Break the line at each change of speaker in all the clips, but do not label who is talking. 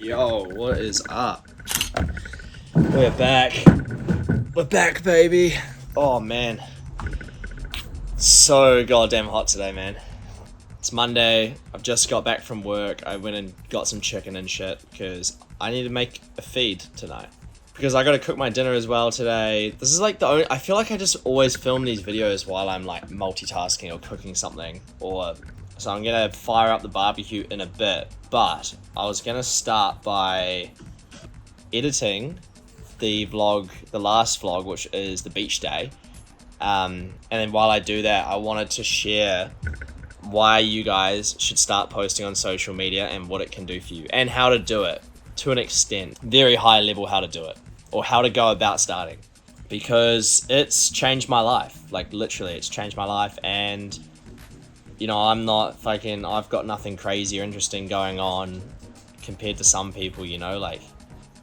Yo, what is up? We're back. We're back, baby. Oh, man. So goddamn hot today, man. It's Monday. I've just got back from work. I went and got some chicken and shit because I need to make a feed tonight. Because I gotta cook my dinner as well today. This is like the only... I feel like I just always film these videos while I'm like multitasking or cooking something. So I'm gonna fire up the barbecue in a bit. But I was gonna start by editing the vlog, the last vlog, which is the beach day. And then while I do that, I wanted to share why you guys should start posting on social media and what it can do for you and how to do it to an extent, very high level how to do it or how to go about starting, because it's changed my life. Like literally it's changed my life. And you know, I'm not fucking, I've got nothing crazy or interesting going on compared to some people, you know, like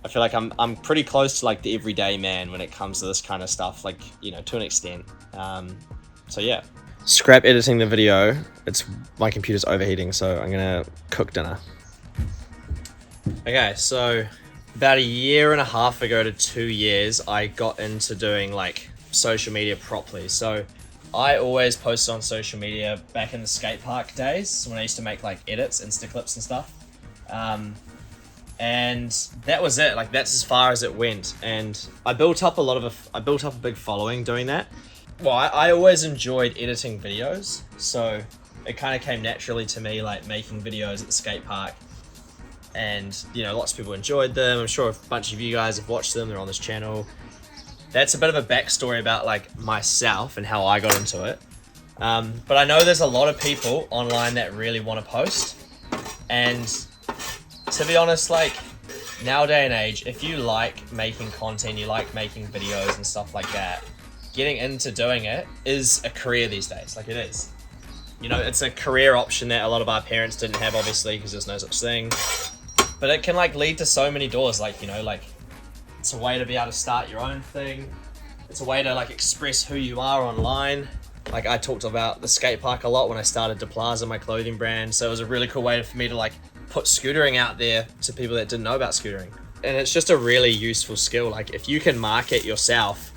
I feel like I'm pretty close to like the everyday man when it comes to this kind of stuff, like, you know, to an extent. So yeah. Scrap editing the video. My computer's overheating, so I'm gonna cook dinner. Okay, so about a year and a half ago to 2 years, I got into doing like social media properly. So I always posted on social media back in the skate park days when I used to make like edits, Insta clips and stuff. And that was it. Like that's as far as it went. And I built up a big following doing that. Well, I always enjoyed editing videos, so it kind of came naturally to me, like making videos at the skate park. And you know, lots of people enjoyed them. I'm sure a bunch of you guys have watched them. They're on this channel. That's a bit of a backstory about like myself and how I got into it. But I know there's a lot of people online that really want to post. And to be honest, like nowadays and age, if you like making content, you like making videos and stuff like that, getting into doing it is a career these days. Like it is. You know, it's a career option that a lot of our parents didn't have, obviously, because there's no such thing. But it can like lead to so many doors. Like, you know, like it's a way to be able to start your own thing. It's a way to like express who you are online. Like I talked about the skate park a lot when I started De Plaza, my clothing brand. So it was a really cool way for me to like put scootering out there to people that didn't know about scootering. And it's just a really useful skill. Like if you can market yourself,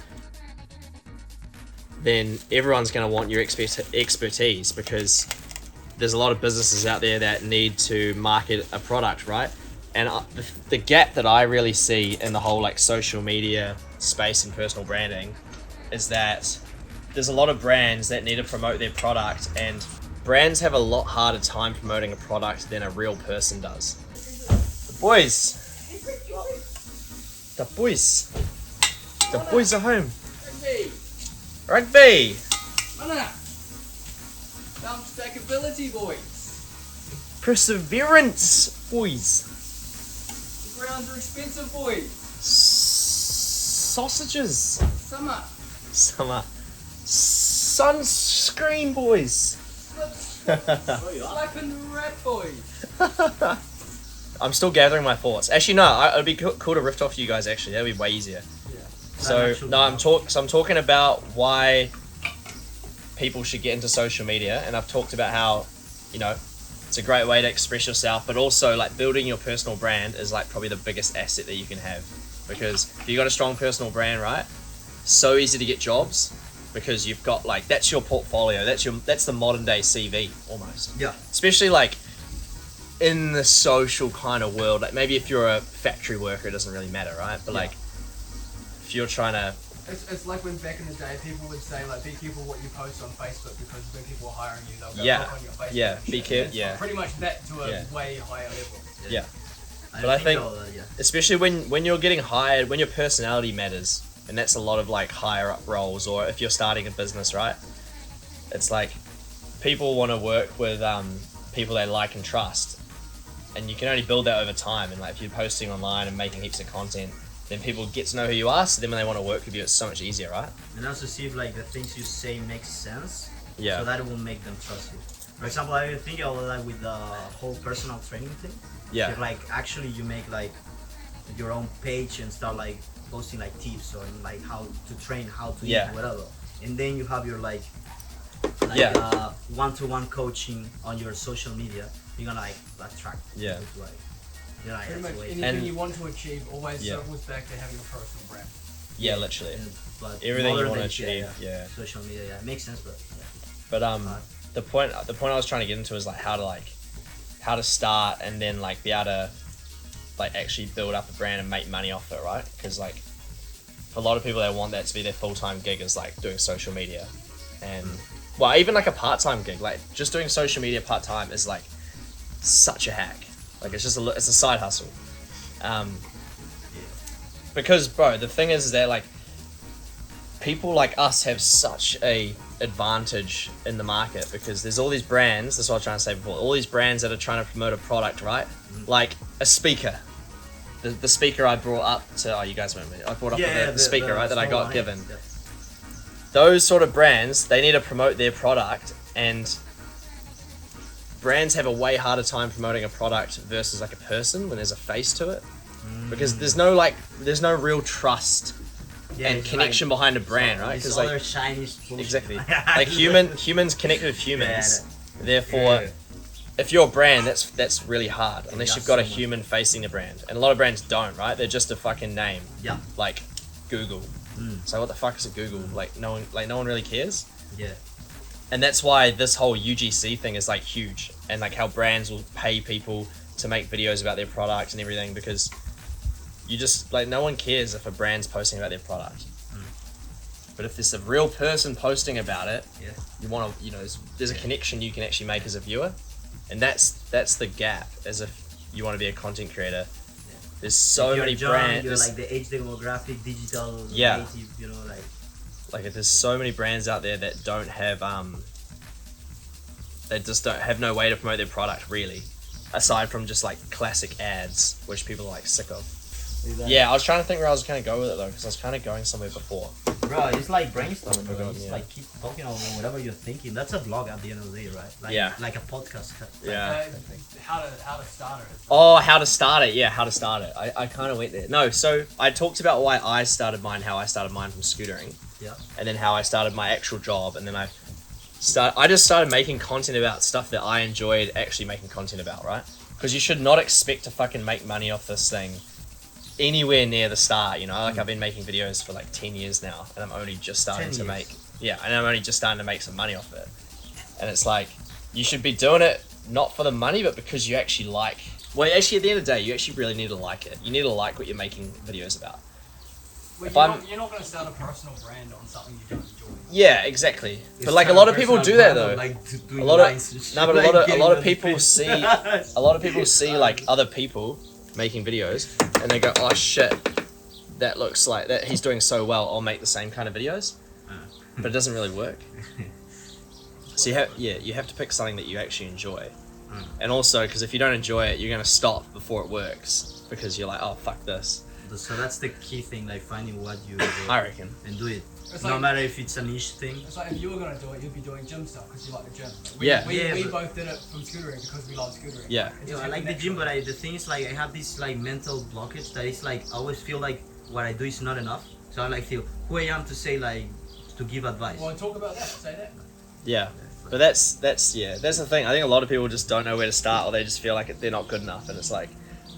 then everyone's going to want your expertise, because there's a lot of businesses out there that need to market a product, right? And the gap that I really see in the whole like social media space and personal branding is that there's a lot of brands that need to promote their product, and brands have a lot harder time promoting a product than a real person does. The boys are home. Rugby!
Mana? Some stackability, boys.
Perseverance, boys.
The grounds are expensive, boys.
Sausages.
Summer.
Sunscreen, boys.
Slapping rat, boys.
I'm still gathering my thoughts. Actually, no, it'd be cool to riff off you guys, actually. That'd be way easier. So no, I'm talking about why people should get into social media, and I've talked about how, you know, it's a great way to express yourself, but also like building your personal brand is like probably the biggest asset that you can have, because if you got a strong personal brand, right, so easy to get jobs, because you've got like, that's your portfolio, that's the modern day CV almost.
Yeah.
Especially like in the social kind of world, like maybe if you're a factory worker, it doesn't really matter, right? But like if you're trying to...
It's like when back in the day people would say like, be careful what you post on Facebook, because when people are hiring you, they'll go look on your Facebook.
Yeah, be careful. Yeah.
Pretty much that to a way higher level.
Yeah. But I think especially when you're getting hired, when your personality matters, and that's a lot of like higher up roles, or if you're starting a business, right? It's like people want to work with people they like and trust, and you can only build that over time. And like if you're posting online and making heaps of content, then people get to know who you are, so then when they want to work with you, it's so much easier, right?
And also see if like the things you say make sense.
Yeah.
So that will make them trust you. For example, I think like with the whole personal training thing.
Yeah.
If like actually you make like your own page and start like posting like tips or like how to train, how to eat, whatever. And then you have your like one-to-one coaching on your social media, you're gonna like attract.
Yeah.
Like, Yeah,
Pretty much
that's the way.
anything
And-
you want to achieve always
Yeah.
circles back to having a personal brand.
Yeah, literally.
But
Everything you
modern
want to
day,
achieve. Yeah.
Social media, yeah, it makes sense, but yeah.
But the point I was trying to get into is like how to start and then like be able to like actually build up a brand and make money off it, right? Because like for a lot of people, they want that to be their full-time gig, is like doing social media, and well, even like a part-time gig, like just doing social media part-time is like such a hack. Like it's a side hustle. Because bro, the thing is that like people like us have such a advantage in the market, because there's all these brands, that's what I was trying to say before, all these brands that are trying to promote a product, right? Like a speaker. The speaker I brought up to, you guys remember me, I brought up the speaker, right, that I got given.
Yeah.
Those sort of brands, they need to promote their product, and brands have a way harder time promoting a product versus like a person when there's a face to it. Because there's no real trust and
it's
connection
like,
behind a brand, right?
Because
Because
like
like
Chinese bullshit.
exactly, like humans connect with humans.
Yeah,
Therefore, if you're a brand, that's really hard unless
Yeah,
you've got a
someone.
human facing the brand, and a lot of brands don't, right? They're just a fucking name,
Yeah.
like Google. So what the fuck is a Google? Like no one really cares.
Yeah.
And that's why this whole UGC thing is like huge, and like how brands will pay people to make videos about their product and everything, because you just like, no one cares if a brand's posting about their product. But if there's a real person posting about it,
Yeah.
you want to, there's a connection you can actually make as a viewer, and that's the gap. As if you want to be a content creator, there's so
If you're
many
young,
brands.
You're like the age demographic, digital,
Yeah.
native, like.
Like there's so many brands out there that don't have they just don't have no way to promote their product really, aside from just like classic ads, which people are like sick of.
Exactly.
Yeah, I was trying to think where I was kind of go with it though, because I was kind of going somewhere before.
Bro, it's like brainstorming,
Oh my
bro.
God,
Just
yeah.
like keep talking about whatever you're thinking. That's a vlog at the end of the day, right? Like,
Yeah.
Like a podcast.
Yeah.
How to start it.
Oh, how to start it. Yeah, how to start it. I kind of went there. No, so I talked about why I started mine, how I started mine from scootering,
Yeah.
and then how I started my actual job, and then I just started making content about stuff that I enjoyed actually making content about, right? Because you should not expect to fucking make money off this thing anywhere near the start, like I've been making videos for like 10 years now, and I'm only just starting
10
to
years.
I'm only just starting to make some money off it. And it's like, you should be doing it not for the money, but because you actually like, well, actually at the end of the day, you actually really need to like it. You need to like what you're making videos about.
Well,
If
you're not going to start a personal brand on something you don't enjoy.
Yeah, exactly.
It's
But like a
kind
lot of people do that though.
Like
A lot of no, but a lot of people see a lot of people see like other people making videos, and they go, oh shit, that looks like that he's doing so well, I'll make the same kind of videos. But it doesn't really work. So you have to pick something that you actually enjoy. And also, because if you don't enjoy it, you're gonna stop before it works, because you're like, oh fuck this.
So that's the key thing, like finding what you enjoy
I reckon.
and do it.
It's
No
like-
matter if it's a niche thing.
It's like if you were going to do it, you'd be doing gym stuff because you like the gym.
Yeah.
We
but-
both did it from scootering because we love scootering.
Yeah.
It
You know,
just
I like the
happened
gym, but
naturally.
the thing is, like, I have this like mental blockage that is like, I always feel like what I do is not enough. So I like feel who I am to say, like, to give advice.
Well, talk about that. Say that.
Yeah. But that's the thing. I think a lot of people just don't know where to start, or they just feel like they're not good enough, and it's like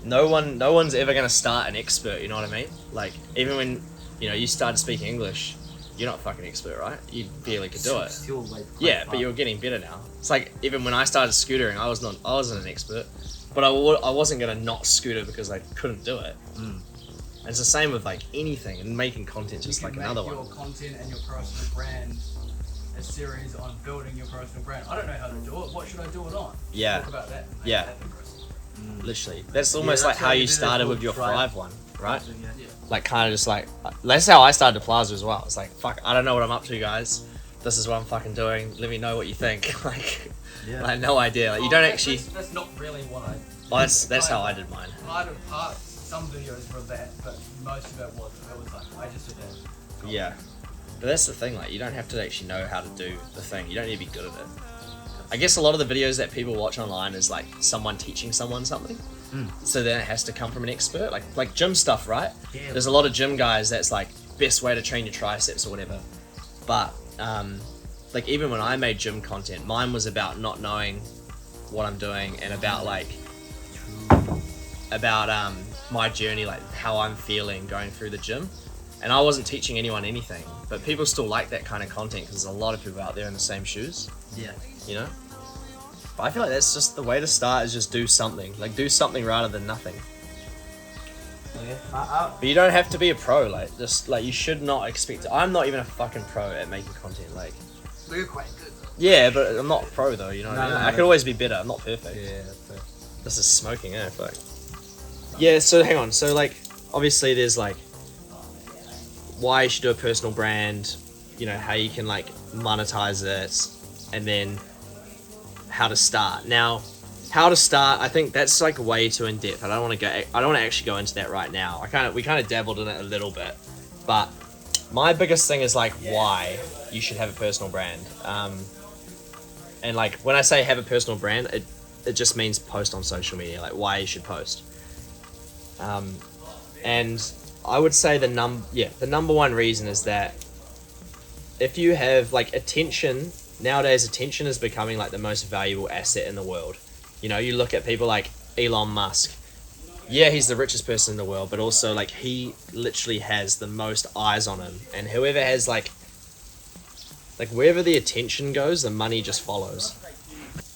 no one's ever gonna start an expert, you know what I mean? Like even when you started speaking English, you're not a fucking expert, right? You barely could do it.
Still, like,
Yeah,
quite
but you're getting better now. It's like even when I started scootering, I wasn't an expert, but I wasn't gonna not scooter because I couldn't do it. And it's the same with like anything, and making content just
You
like
can
another
make
one.
your content and your personal brand a series on building your personal brand. I don't know how to do it. What should I do it on?
Yeah.
Talk about that. Make
Yeah.
that interesting.
Literally, that's almost
that's
like how
why
you
we did it
started
called
with your
Thrive.
Thrive one, right?
Yeah.
Like kind of just like that's how I started Plaza as well. It's like fuck, I don't know what I'm up to, guys. This is what I'm fucking doing. Let me know what you think. like,
Yeah.
I had no idea. Like, you don't actually.
That's not really what I.
Well, that's how I did mine.
Some videos were that, but most of it wasn't. It was like I just did that.
Yeah, but that's the thing. Like, you don't have to actually know how to do the thing. You don't need to be good at it. I guess a lot of the videos that people watch online is like someone teaching someone something. So then it has to come from an expert, like gym stuff, right?
Yeah.
There's a lot of gym guys that's like best way to train your triceps or whatever. But like even when I made gym content, mine was about not knowing what I'm doing and about like about my journey, like how I'm feeling going through the gym. And I wasn't teaching anyone anything, but people still like that kind of content because there's a lot of people out there in the same shoes.
Yeah.
You know? But I feel like that's just the way to start, is just do something. Like, do something rather than nothing.
Okay.
But you don't have to be a pro, like, just, like, you should not expect it. I'm not even a fucking pro at making content, like.
We're quite good though.
Yeah, but I'm not a pro though, you know what I mean? I could always be better, I'm not perfect.
Yeah, that's fair.
This is smoking, eh? Fuck. Yeah, so hang on. So, like, obviously there's, like, why you should do a personal brand, you know, how you can, like, monetize it, and then how to start. Now, how to start, I think that's, like, way too in-depth. I don't want to actually go into that right now. We kind of dabbled in it a little bit, but my biggest thing is, like, why you should have a personal brand. And, like, when I say have a personal brand, it just means post on social media, like why you should post. And I would say the number one reason is that if you have, like, attention, nowadays attention is becoming, like, the most valuable asset in the world. You know, you look at people like Elon Musk. Yeah, he's the richest person in the world, but also, like, he literally has the most eyes on him. And whoever has, like wherever the attention goes, the money just follows.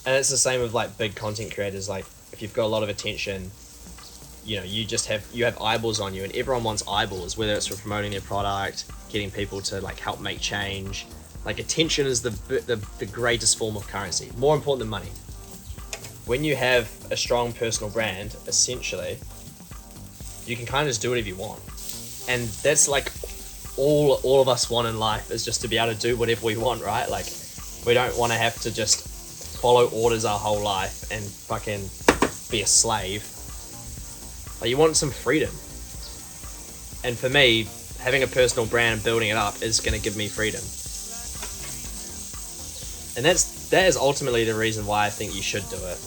And it's the same with, like, big content creators. Like, if you've got a lot of attention, you know, you have eyeballs on you, and everyone wants eyeballs, whether it's for promoting their product, getting people to, like, help make change. Like, attention is the greatest form of currency, more important than money. When you have a strong personal brand, essentially, you can kind of just do whatever you want. And that's, like, all of us want in life, is just to be able to do whatever we want, right? Like, we don't want to have to just follow orders our whole life and fucking be a slave. Like, you want some freedom. And for me, having a personal brand and building it up is going to give me freedom. And that is ultimately the reason why I think you should do it.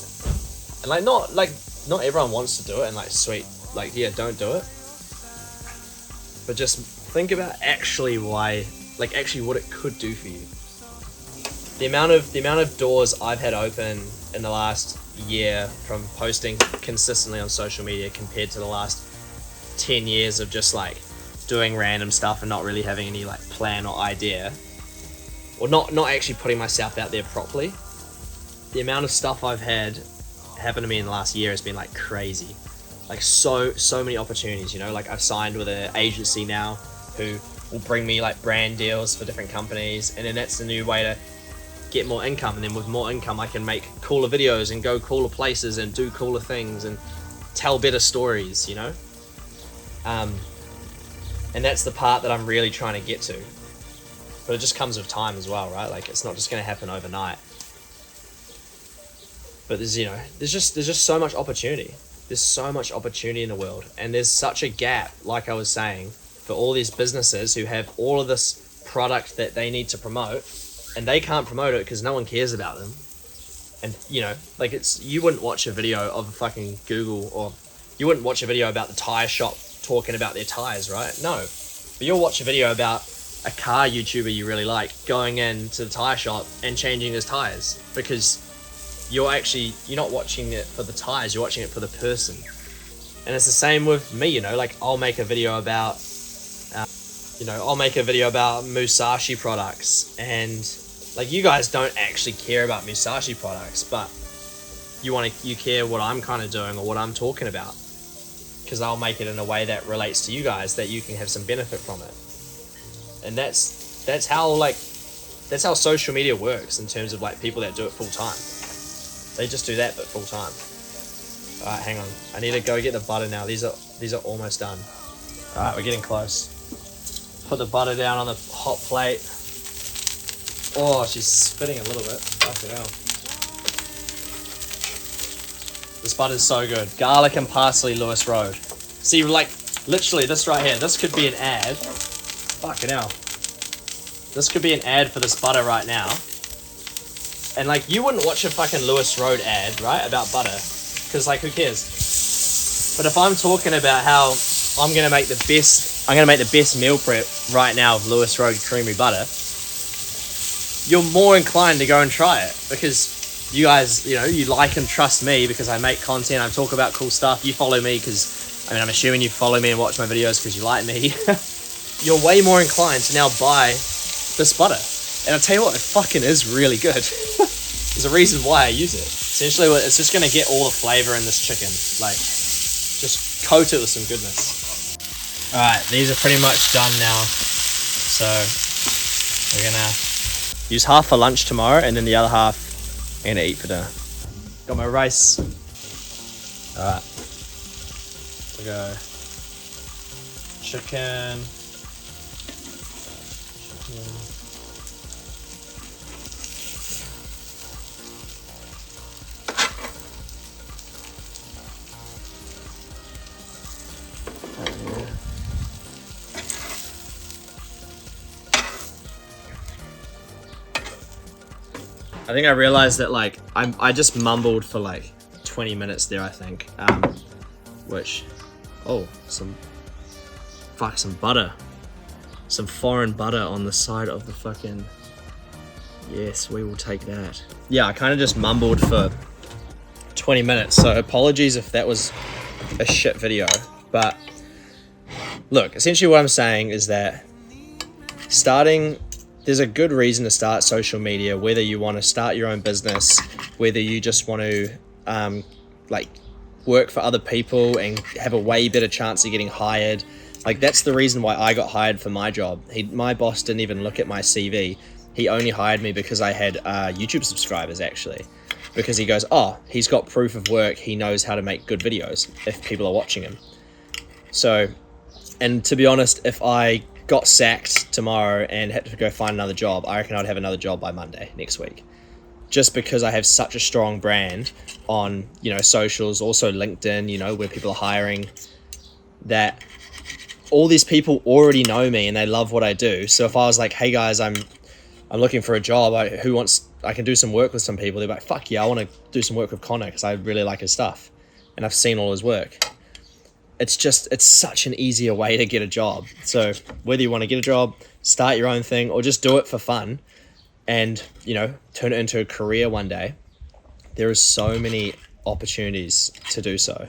And, not everyone wants to do it, and, like, sweet, like, yeah, don't do it. But just think about actually why, like, actually what it could do for you. The amount of doors I've had open in the last year from posting consistently on social media compared to the last 10 years of just, like, doing random stuff and not really having any, like, plan or idea, or not actually putting myself out there properly. The amount of stuff I've had happen to me in the last year has been, like, crazy. Like, so many opportunities, you know. Like, I've signed with an agency now who will bring me, like, brand deals for different companies, and then that's the new way to get more income. And then with more income, I can make cooler videos and go cooler places and do cooler things and tell better stories, you know. And that's the part that I'm really trying to get to. But it just comes with time as well, right? Like, it's not just going to happen overnight. But there's just so much opportunity. There's so much opportunity in the world, and there's such a gap, like I was saying, for all these businesses who have all of this product that they need to promote, and they can't promote it because no one cares about them. And, you know, like, you wouldn't watch a video of fucking Google, or you wouldn't watch a video about the tire shop talking about their tires, right? No. But you'll watch a video about a car YouTuber you really like going into the tire shop and changing his tires, because you're not watching it for the tires, you're watching it for the person. And it's the same with me, you know, like, I'll make a video about Musashi products, and, like, you guys don't actually care about Musashi products, but you care what I'm kind of doing or what I'm talking about, because I'll make it in a way that relates to you guys, that you can have some benefit from it. And that's how social media works in terms of, like, people that do it full time. They just do that, but full time. Alright, hang on. I need to go get the butter now. These are almost done. Alright, we're getting close. Put the butter down on the hot plate. Oh, she's spitting a little bit. Fucking hell. This butter's so good. Garlic and parsley, Lewis Road. See, like, literally this right here. This could be an ad. Fucking hell. This could be an ad for this butter right now. And, like, you wouldn't watch a fucking Lewis Road ad, right, about butter, because, like, who cares? But if I'm talking about how I'm gonna make the best meal prep right now of Lewis Road creamy butter, you're more inclined to go and try it, because you guys, you know, you like and trust me because I make content, I talk about cool stuff. You follow me because, I mean, I'm assuming you follow me and watch my videos because you like me. You're way more inclined to now buy this butter. And I'll tell you what, it fucking is really good. There's a reason why I use it. Essentially, it's just gonna get all the flavor in this chicken. Like, just coat it with some goodness. All right, these are pretty much done now. So we're gonna use half for lunch tomorrow, and then the other half I'm gonna eat for dinner. Got my rice. All right, we go chicken. I think I realized that like I just mumbled for like 20 minutes there, I think. Which, oh, some butter. Some foreign butter on the side of the fucking, yes, we will take that. Yeah, I kind of just mumbled for 20 minutes, so apologies if that was a shit video. But look, essentially what I'm saying is that there's a good reason to start social media, whether you want to start your own business, whether you just want to like work for other people and have a way better chance of getting hired. Like, that's the reason why I got hired for my job. My boss didn't even look at my CV. He only hired me because I had YouTube subscribers, actually. Because he goes, oh, he's got proof of work. He knows how to make good videos if people are watching him. So, and to be honest, if I got sacked tomorrow and had to go find another job, I reckon I'd have another job by Monday next week. Just because I have such a strong brand on, you know, socials, also LinkedIn, you know, where people are hiring, that all these people already know me and they love what I do. So if I was like, hey guys, I'm looking for a job, I can do some work with some people, they're like, fuck yeah, I want to do some work with Connor because I really like his stuff and I've seen all his work. It's such an easier way to get a job. So whether you want to get a job, start your own thing, or just do it for fun and, you know, turn it into a career one day, there is so many opportunities to do so.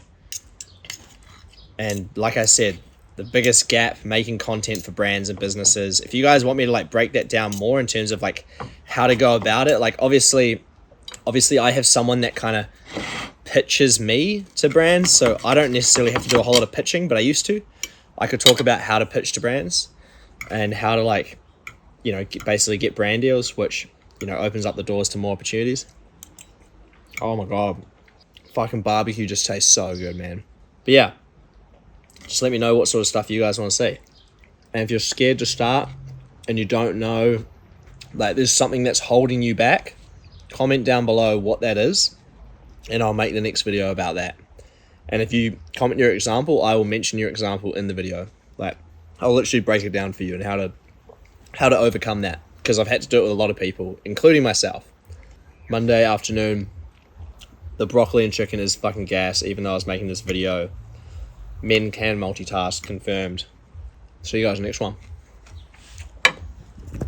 And like I said, the biggest gap, making content for brands and businesses. If you guys want me to like break that down more in terms of like how to go about it, like obviously I have someone that kind of pitches me to brands, so I don't necessarily have to do a whole lot of pitching, but I used to. I could talk about how to pitch to brands and how to, like, you know, basically get brand deals, which, you know, opens up the doors to more opportunities. Oh my god, fucking barbecue just tastes so good, man. But yeah, just let me know what sort of stuff you guys want to see. And if you're scared to start and you don't know, like, there's something that's holding you back, comment down below what that is, and I'll make the next video about that. And if you comment your example, I will mention your example in the video. Like, I'll literally break it down for you and how to overcome that, because I've had to do it with a lot of people, including myself. Monday afternoon, the broccoli and chicken is fucking gas, even though I was making this video. Men can multitask, confirmed. See you guys next one.